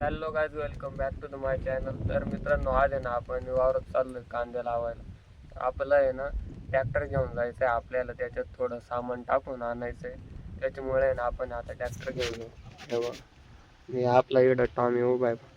Hello guys, welcome back to the my channel. तर मित्रांनो, आज आहे ना आपण वावरात चाललोय कांदे लावायला. आपलं आहे ना ट्रॅक्टर घेऊन जायचं आहे आपल्याला. त्याच्यात थोडं सामान टाकून आणायचं आहे. त्याच्यामुळे आहे ना आपण आता ट्रॅक्टर घेऊन येऊ. तेव्हा मी आपला इकडं टॉमी उभा आहे.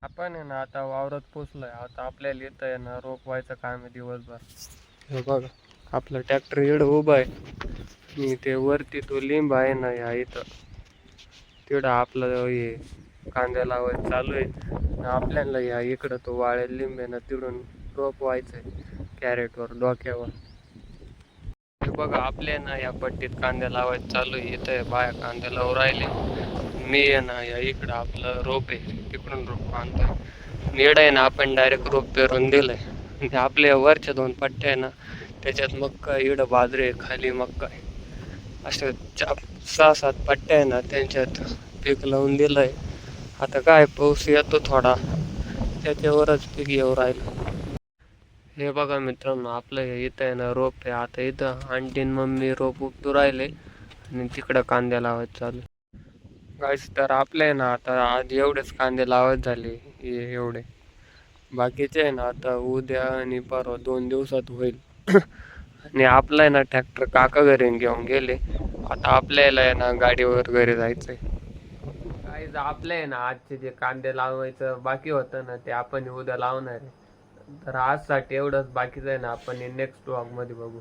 आपण आहे ना आता वावरात पोचलोय. आता आपल्याला येतं आहे ना रोप व्हायचं काम आहे दिवसभर. हे बघा, आपलं ट्रॅक्टर इकडं उभं आहे. मी ते वरती तो लिंब आहे ना ह्या इथं, तिकडं आपलं हे कांद्या लावायचं चालू आहे. आपल्याला या इकडं तो वाळेल लिंब आहे ना, तिकडून रोप व्हायचंय कॅरेटवर डोक्यावर. हे बघा, आपल्या ना या पट्टीत कांद्या लावायचं चालू आहे. इथं बाया कांद्या लावून राहिले. मी आहे ना या इकडं आपलं रोप आहे तिकडून रोप आणतोय. निड आहे ना आपण डायरेक्ट रोप पेरून दिलंय. म्हणजे आपल्या वरच्या 2 पट्ट्या आहे ना, त्याच्यात मक्का, इकडं बाजरी आहे, खाली मक्का आहे. अशा 6-7 पट्ट्या आहे ना, त्यांच्यात पीक लावून दिलंय. आता काय पाऊस येतो थोडा, त्याच्यावरच पीक येऊ राहिलं. हे बघा मित्रांनो, आपलं हे इथं आहे ना रोप आहे. आता इथं आंटी मम्मी रोप उपटू राहिले आणि तिकडं कांद्या लावायचं चालू. गाईस, तर आपले आहे ना आता आज एवढेच कांदे लावायचे झाले. एवढे बाकीचे आहे ना आता उद्या आणि परवा 2 दिवसात होईल. आणि आपला आहे ना ट्रॅक्टर काका घरी घेऊन गेले. आता आपल्याला आहे ना गाडीवर घरी जायचंय. गाईस, आपले आहे ना आजचे जे कांदे लावायचं बाकी होतं ना, ते आपण उद्या लावणार आहे. तर आजसाठी एवढंच. बाकीचं आहे ना आपण नेक्स्ट व्लॉग मध्ये बघू.